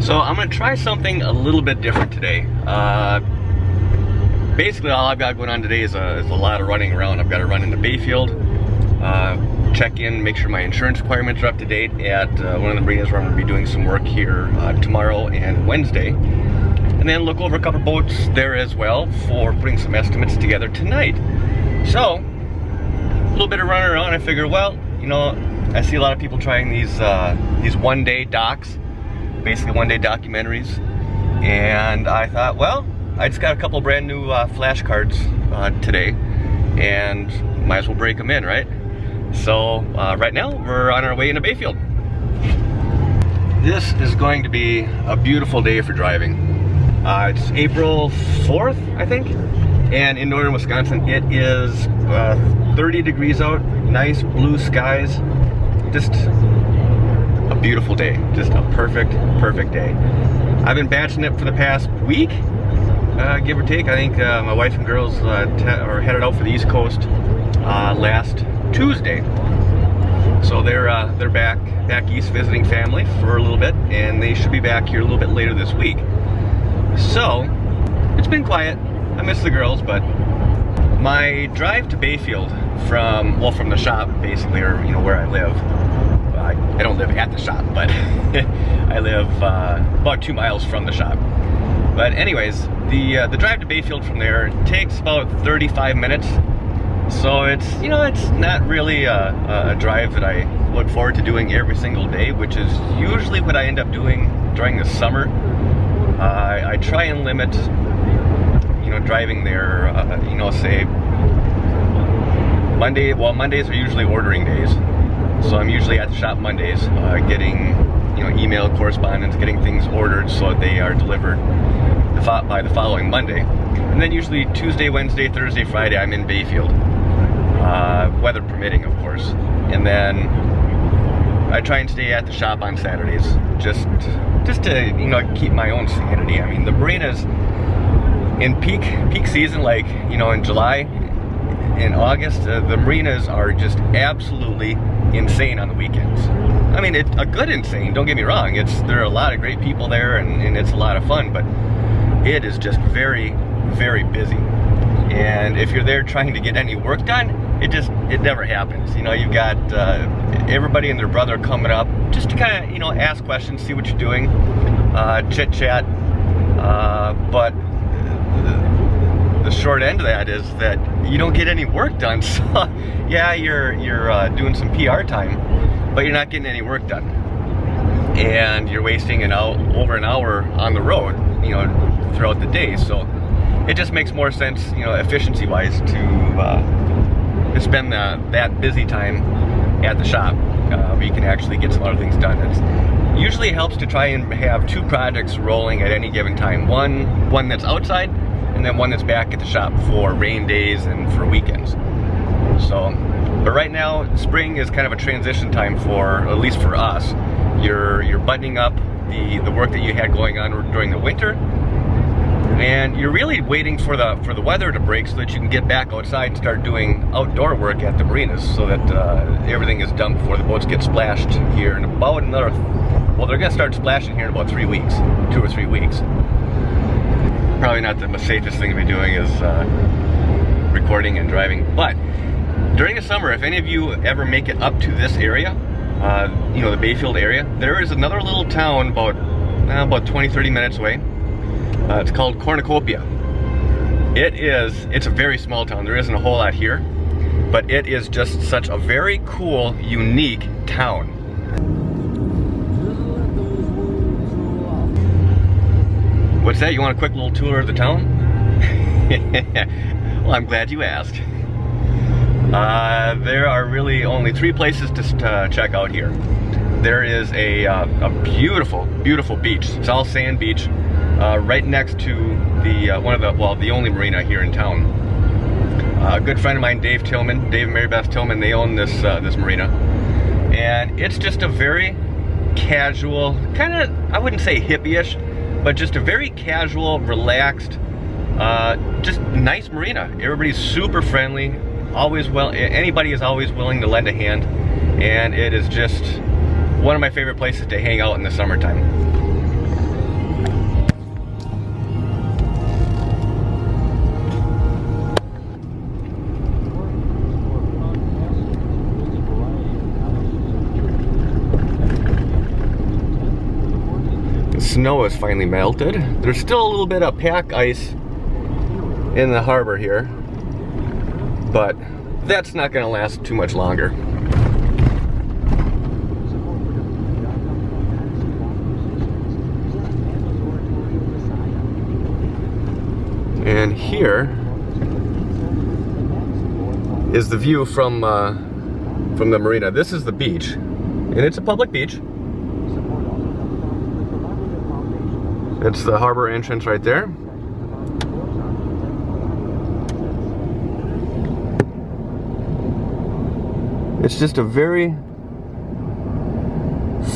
So I'm gonna try something a little bit different today. Basically all I've got going on today is a lot of running around. I've got to run into Bayfield, check in, make sure my insurance requirements are up to date at one of the marinas where I'm gonna be doing some work here tomorrow and Wednesday. And then look over a couple boats there as well for putting some estimates together tonight. So, a little bit of running around, I figure, well, you know, I see a lot of people trying these one-day docs, basically one-day documentaries, and I thought, well, I just got a couple brand new flashcards today, and might as well break them in, right? So right now we're on our way into Bayfield. This is going to be a beautiful day for driving. It's April 4th, I think, and in northern Wisconsin it is 30 degrees out, nice blue skies, just a beautiful day, just a perfect day. I've been batching it for the past week, give or take. I think my wife and girls are headed out for the East Coast last Tuesday, so they're back east visiting family for a little bit, and they should be back here a little bit later this week. So it's been quiet. I miss the girls, but my drive to Bayfield from the shop, basically, or you know, where I live. I don't live at the shop, but I live about 2 miles from the shop. But anyways, the drive to Bayfield from there takes about 35 minutes. So it's, you know, it's not really a drive that I look forward to doing every single day, which is usually what I end up doing during the summer. I try and limit, you know, driving there, you know, say Monday. Well, Mondays are usually ordering days, so I'm usually at the shop Mondays, getting, you know, email correspondence, getting things ordered so that they are delivered by the following Monday. And then usually Tuesday, Wednesday, Thursday, Friday, I'm in Bayfield, weather permitting, of course. And then I try and stay at the shop on Saturdays, just to, you know, keep my own sanity. I mean, the marinas in peak season, like, you know, in July, in August, the marinas are just absolutely insane on the weekends. I mean, it's a good insane, don't get me wrong. There are a lot of great people there, and it's a lot of fun, but it is just very, very busy. And if you're there trying to get any work done, it never happens. You know, you've got everybody and their brother coming up just to kind of, you know, ask questions, see what you're doing, chit chat. But the short end of that is that you don't get any work done. So yeah, you're doing some PR time, but you're not getting any work done, and you're wasting over an hour on the road, you know, throughout the day. So it just makes more sense, you know, efficiency wise, to spend that busy time at the shop, where you can actually get some other things done. It usually helps to try and have 2 projects rolling at any given time. One that's outside, and then one that's back at the shop for rain days and for weekends. So, but right now, spring is kind of a transition time for, at least for us. You're buttoning up the work that you had going on during the winter, and you're really waiting for the weather to break so that you can get back outside and start doing outdoor work at the marinas, so that everything is done before the boats get splashed here in about another, well, they're gonna start splashing here in about 3 weeks, 2 or 3 weeks. Probably not the safest thing to be doing is recording and driving, but during the summer, if any of you ever make it up to this area, you know, the Bayfield area, there is another little town about 20-30 minutes away. It's called Cornucopia. It's a very small town. There isn't a whole lot here, but it is just such a very cool, unique town. What's that? You want a quick little tour of the town? Well, I'm glad you asked. There are really only 3 places to check out here. There is a beautiful, beautiful beach. It's all sand beach, right next to the only marina here in town. A good friend of mine, Dave and Mary Beth Tillman, they own this marina, and it's just a very casual, kind of, I wouldn't say hippie-ish, but just a very casual, relaxed, just nice marina. Everybody's super friendly, anybody is always willing to lend a hand, and it is just one of my favorite places to hang out in the summertime. snow has finally melted. There's still a little bit of pack ice in the harbor here, but that's not going to last too much longer. And here is the view from the marina. This is the beach, and it's a public beach. It's the harbor entrance right there. It's just a very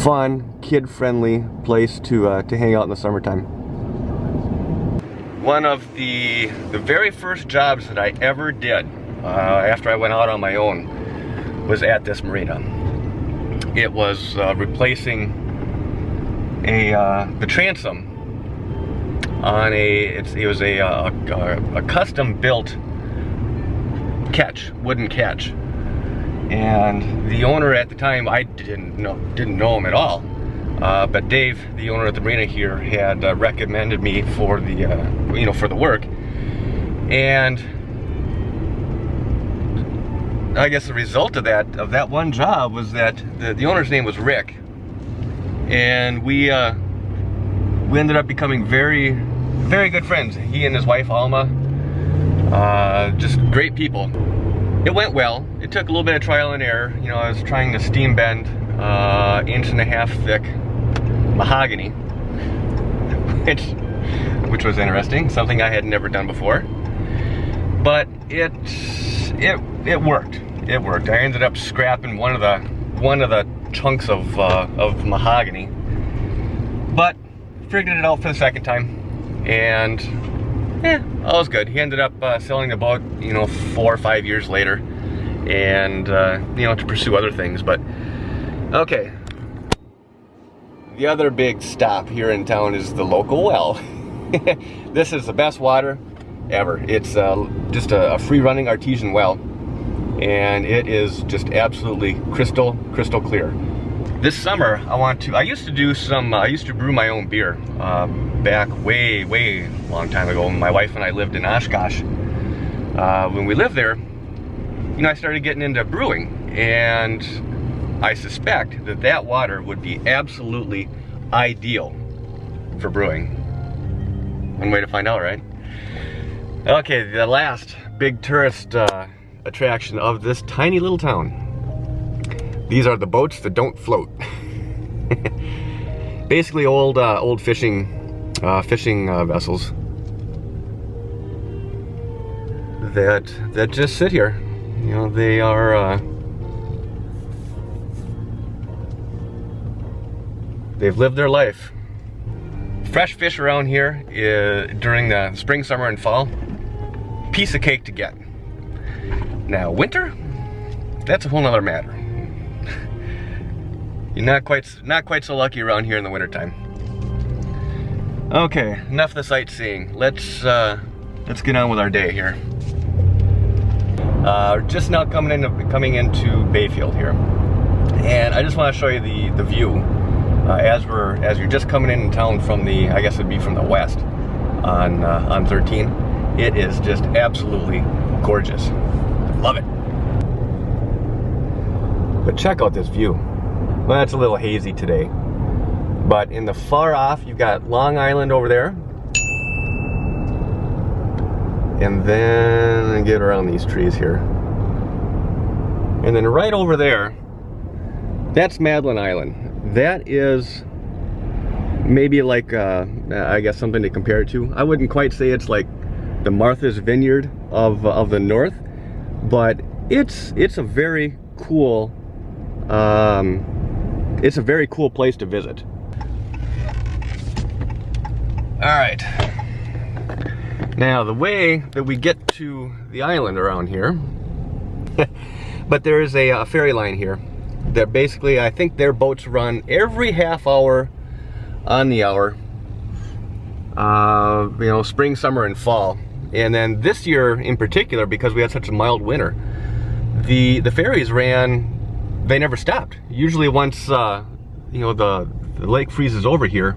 fun, kid-friendly place to hang out in the summertime. One of the very first jobs that I ever did after I went out on my own was at this marina. It was replacing the transom on it was a custom-built wooden catch, and the owner at the time, I didn't know him at all, but Dave, the owner at the marina here, had recommended me for the for the work, and I guess the result of that one job was that the owner's name was Rick, and we ended up becoming very, very good friends. He and his wife Alma, just great people. It went well. It took a little bit of trial and error. You know, I was trying to steam bend 1.5 inch thick mahogany, which was interesting, something I had never done before. But it worked. It worked. I ended up scrapping one of the chunks of mahogany, but figured it out for the second time, and yeah, all was good. He ended up selling the boat, 4 or 5 years later, and to pursue other things. But okay, the other big stop here in town is the local well. This is the best water ever. It's just a free-running artesian well, and it is just absolutely crystal clear. This summer, I used to brew my own beer back way long time ago. My wife and I lived in Oshkosh. When we lived there, I started getting into brewing, and I suspect that water would be absolutely ideal for brewing. One way to find out, right? Okay, the last big tourist attraction of this tiny little town. These are the boats that don't float. Basically old fishing vessels that just sit here. They are they've lived their life. Fresh fish around here during the spring, summer, and fall, piece of cake to get. Now winter, that's a whole nother matter. You're not quite so lucky around here in the wintertime. Okay, enough of the sightseeing. Let's get on with our day here. Just now coming into Bayfield here, and I just want to show you the view as you're just coming in town from I guess it'd be from the west on 13. It is just absolutely gorgeous. Love it. But check out this view. Well, it's a little hazy today, but in the far off, you've got Long Island over there, and then get around these trees here, and then right over there, that's Madeline Island. That is maybe like I guess something to compare it to. I wouldn't quite say it's like the Martha's Vineyard of the north, but it's a very cool place to visit. All right, now the way that we get to the island around here, but there is a ferry line here that basically, I think their boats run every half hour on the hour, spring, summer, and fall. And then this year in particular, because we had such a mild winter, the ferries they never stopped. Usually once the lake freezes over here,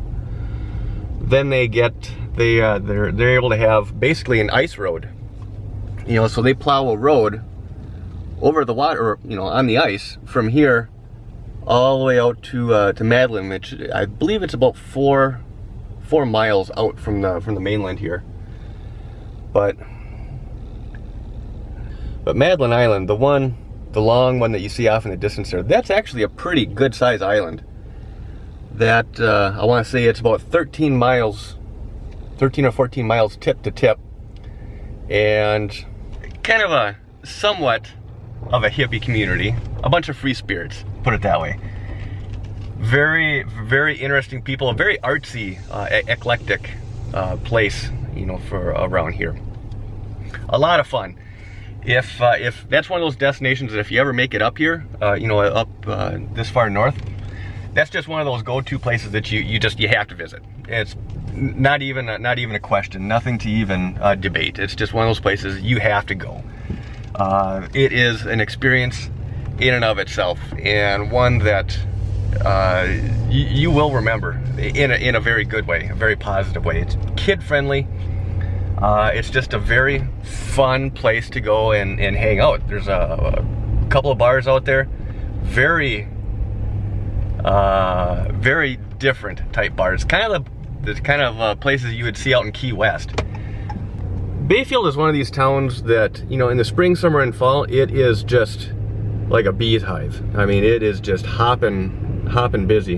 then they're able to have basically an ice road. You know, so they plow a road over the water, or, you know, on the ice from here all the way out to Madeline, which I believe it's about four miles out from the mainland here. But Madeline Island, the long one that you see off in the distance there, that's actually a pretty good sized island. That I want to say it's about 13 or 14 miles tip to tip, and kind of a somewhat of a hippie community, a bunch of free spirits, put it that way. Very, very interesting people, a very artsy, eclectic place, you know, for around here. A lot of fun. If that's one of those destinations that if you ever make it up here, you know, up this far north, that's just one of those go-to places that you have to visit. It's not even a question, nothing to even debate. It's just one of those places you have to go. It is an experience in and of itself, and one that you will remember in a very good way, a very positive way. It's kid-friendly. It's just a very fun place to go and hang out. There's a couple of bars out there, very different type bars, kind of the kind of places you would see out in Key West. Bayfield is one of these towns that, you know, in the spring, summer, and fall, it is just like a beehive. I mean, it is just hopping busy.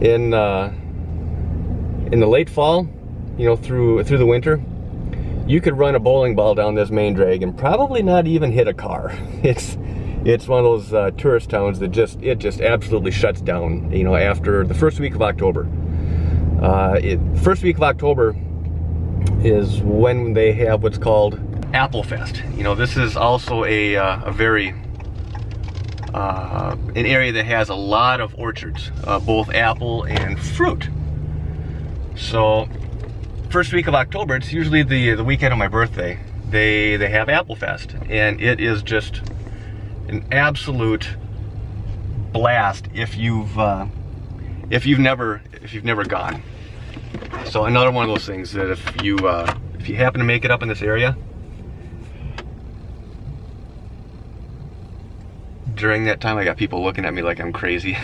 In the late fall, you know, through the winter, you could run a bowling ball down this main drag and probably not even hit a car. It's one of those tourist towns that it just absolutely shuts down, you know, after the first week of October. First week of October is when they have what's called Applefest. You know, this is also a very an area that has a lot of orchards, both apple and fruit. So first week of October, it's usually the weekend of my birthday, they have Applefest, and it is just an absolute blast if you've never gone. So another one of those things that if you happen to make it up in this area during that time, I got people looking at me like I'm crazy.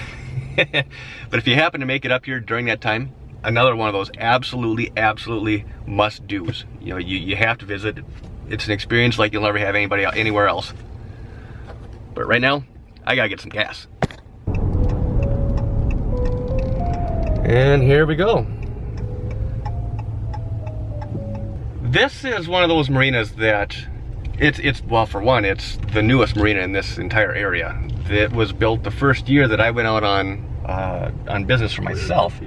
But if you happen to make it up here during that time, another one of those absolutely must-dos. You know, you have to visit. It's an experience like you'll never have anywhere else. But right now, I gotta get some gas. And here we go. This is one of those marinas that well, for one, it's the newest marina in this entire area. It was built the first year that I went out on business for myself.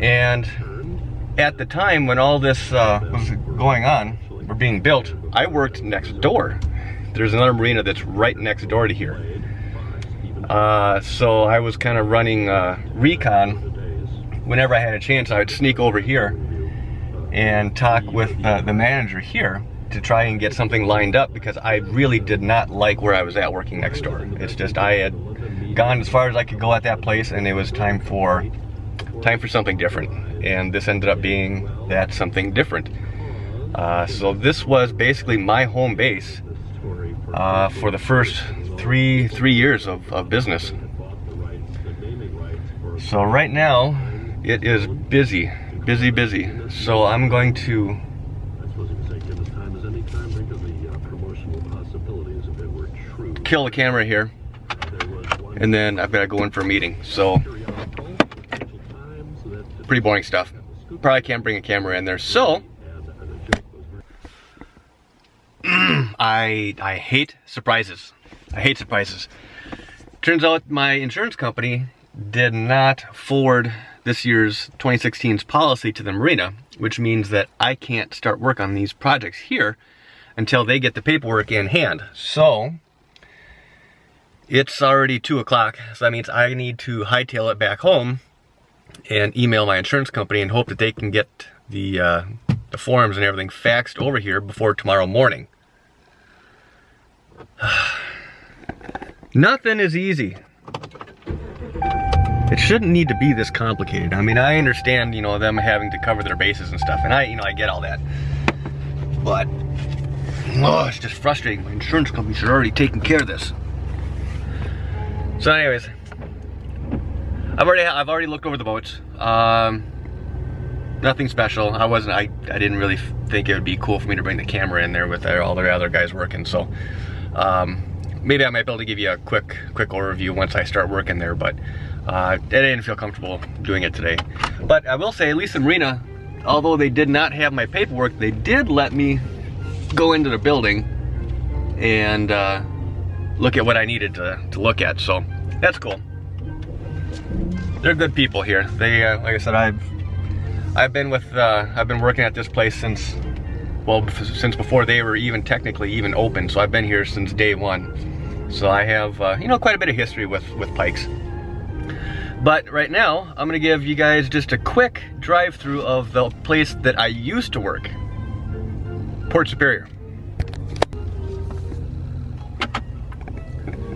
And at the time when all this was going on, or being built, I worked next door. There's another marina that's right next door to here. So I was kind of running recon. Whenever I had a chance, I would sneak over here and talk with the manager here to try and get something lined up, because I really did not like where I was at working next door. It's just I had gone as far as I could go at that place, and it was time for something different. And this ended up being that something different. So this was basically my home base for the first three years of business. So right now it is busy. So I'm going to kill the camera here, and then I've got to go in for a meeting. So pretty boring stuff. Probably can't bring a camera in there. So I hate surprises. Turns out my insurance company did not forward this year's 2016's policy to the marina, which means that I can't start work on these projects here until they get the paperwork in hand. So it's already 2 o'clock, so that means I need to hightail it back home and email my insurance company and hope that they can get the forms and everything faxed over here before tomorrow morning. Nothing is easy. It shouldn't need to be this complicated. I mean, I understand, you know, them having to cover their bases and stuff, and I get all that. But, oh, it's just frustrating. My insurance company should have already taken care of this. So anyways, I've already looked over the boats. Nothing special. I didn't really think it would be cool for me to bring the camera in there with all the other guys working, so maybe I might be able to give you a quick overview once I start working there, but I didn't feel comfortable doing it today. But I will say, at least the marina, although they did not have my paperwork, they did let me go into the building and look at what I needed to look at, so that's cool. They're good people here. They, like I said, I've been working at this place since before they were even technically open, so I've been here since day one. So I have, you know, quite a bit of history with pikes. But right now, I'm gonna give you guys just a quick drive-through of the place that I used to work, Port Superior.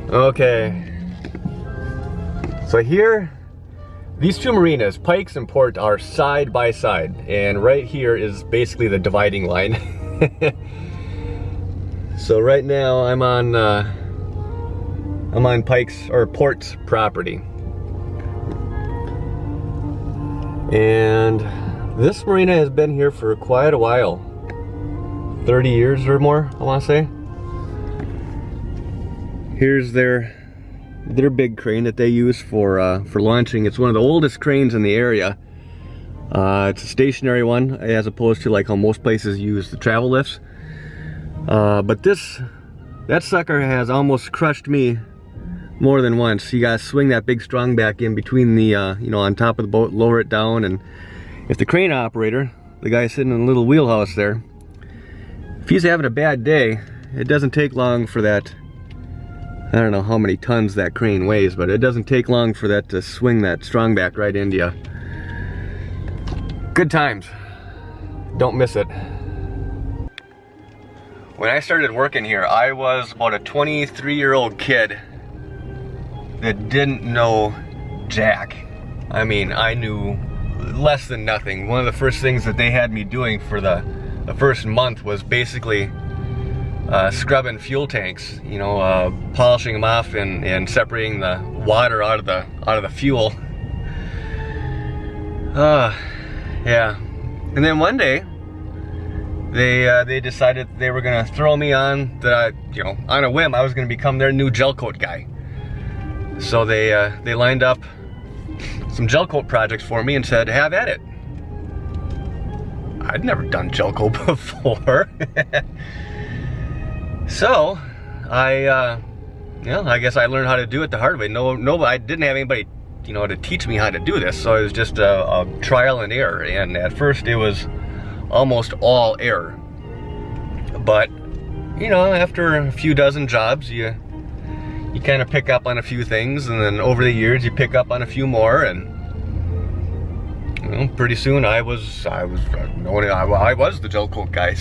Okay, so here, these two marinas, Pikes and Port, are side by side, and right here is basically the dividing line. So right now I'm on Pikes or Port's property, and this marina has been here for quite a while, 30 years or more, I want to say. Here's their big crane that they use for launching. It's one of the oldest cranes in the area. It's a stationary one, as opposed to like how most places use the travel lifts. But that sucker has almost crushed me more than once. You gotta swing that big strong back in between the, you know, on top of the boat, lower it down, and if the crane operator, the guy sitting in the little wheelhouse there, if he's having a bad day, it doesn't take long for that. I don't know how many tons that crane weighs, but it doesn't take long for that to swing that strong back right into you. Good times. Don't miss it. When I started working here, I was about a 23-year-old kid that didn't know jack. I mean, I knew less than nothing. One of the first things that they had me doing for the first month was basically scrubbing fuel tanks, you know, polishing them off and separating the water out of the fuel. Yeah. And then one day, they decided they were gonna throw me on you know, on a whim, I was gonna become their new gel coat guy. So they lined up some gel coat projects for me and said, have at it. I'd never done gel coat before. So, you know, I guess I learned how to do it the hard way. No, I didn't have anybody, you know, to teach me how to do this. So it was just a trial and error. And at first it was almost all error. But, you know, after a few dozen jobs, you kind of pick up on a few things, and then over the years you pick up on a few more, and you know, pretty soon I was the gel coat guy.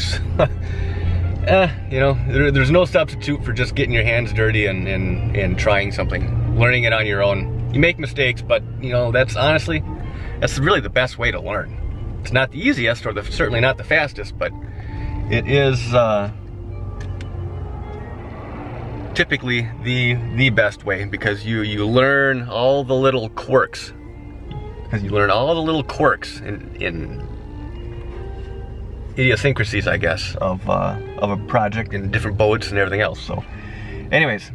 You know, there's no substitute for just getting your hands dirty and trying something, learning it on your own. You make mistakes, but you know, that's really the best way to learn. It's not the easiest, or certainly not the fastest, but it is typically the best way, because you learn all the little quirks. Because you learn all the little quirks in idiosyncrasies, I guess, of a project and different boats and everything else. So, anyways,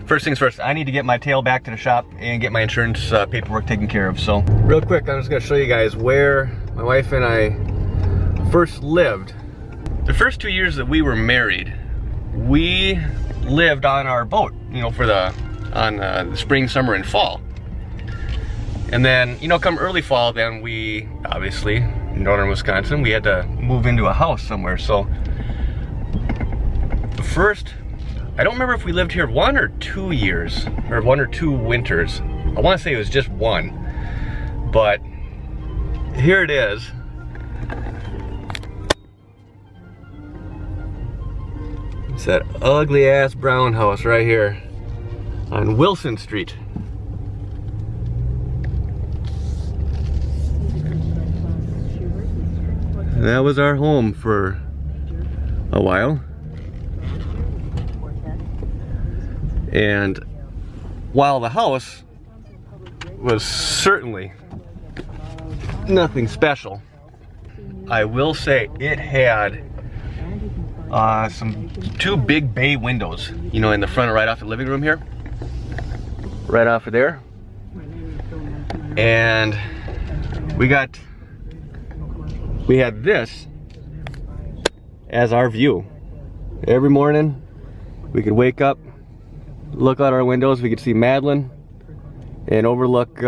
first things first, I need to get my tail back to the shop and get my insurance paperwork taken care of. So, real quick, I'm just gonna show you guys where my wife and I first lived. The first 2 years that we were married, we lived on our boat, you know, for the spring, summer, and fall. And then, you know, come early fall, then we obviously, in northern Wisconsin, we had to move into a house somewhere. So the first, I don't remember if we lived here 1 or 2 years, or 1 or 2 winters. I want to say it was just one, but here it is. It's that ugly ass brown house right here on Wilson Street. that was our home for a while. And while the house was certainly nothing special, I will say it had two big bay windows, you know, in the front right off the living room here. Right off of there. And we had this as our view. Every morning we could wake up, look out our windows, we could see Madeline and overlook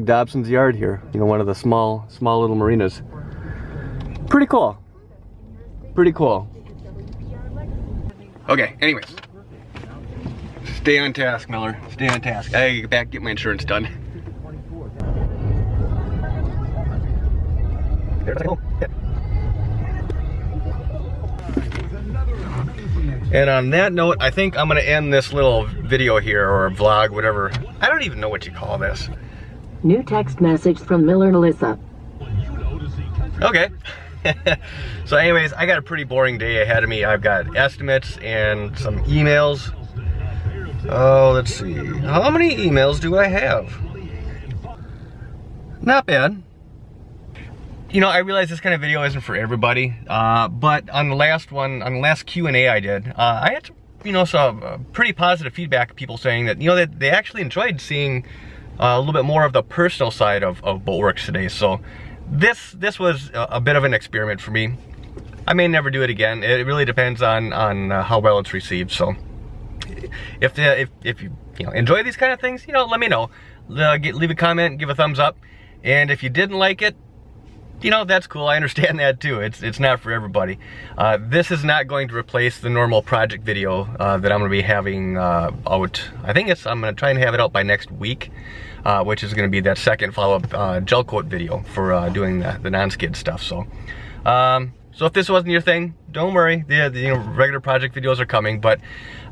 Dobson's yard here, you know, one of the small little marinas. Pretty cool. Pretty cool. Okay, anyways. Stay on task, Miller. Stay on task. I gotta get back, get my insurance done. And on that note, I think I'm gonna end this little video here, or vlog, whatever. I don't even know what you call this. New text message from Miller and Alyssa. Okay. So anyways, I got a pretty boring day ahead of me. I've got estimates and some emails. Oh, let's see. How many emails do I have? Not bad. You know, I realize this kind of video isn't for everybody, but on the last one, on the last Q&A I did, I had, you know, some pretty positive feedback of people saying that, you know, that they actually enjoyed seeing a little bit more of the personal side of Boatworks Today. So this was a bit of an experiment for me. I may never do it again. It really depends on how well it's received. So if you enjoy these kind of things, you know, let me know. Leave a comment, give a thumbs up, and if you didn't like it, you know, that's cool. I understand that too. It's not for everybody. This is not going to replace the normal project video that I'm going to be having out. I think I'm going to try and have it out by next week, which is going to be that second follow-up gel coat video for doing the non-skid stuff. So, so if this wasn't your thing, don't worry. The regular project videos are coming, but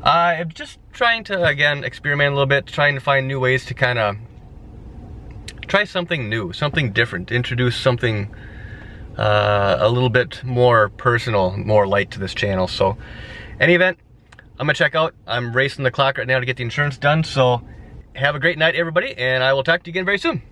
I'm just trying to, again, experiment a little bit, trying to find new ways to kind of try something new, something different, introduce something a little bit more personal, more light to this channel. So, any event, I'm gonna check out. I'm racing the clock right now to get the insurance done. So, have a great night, everybody, and I will talk to you again very soon.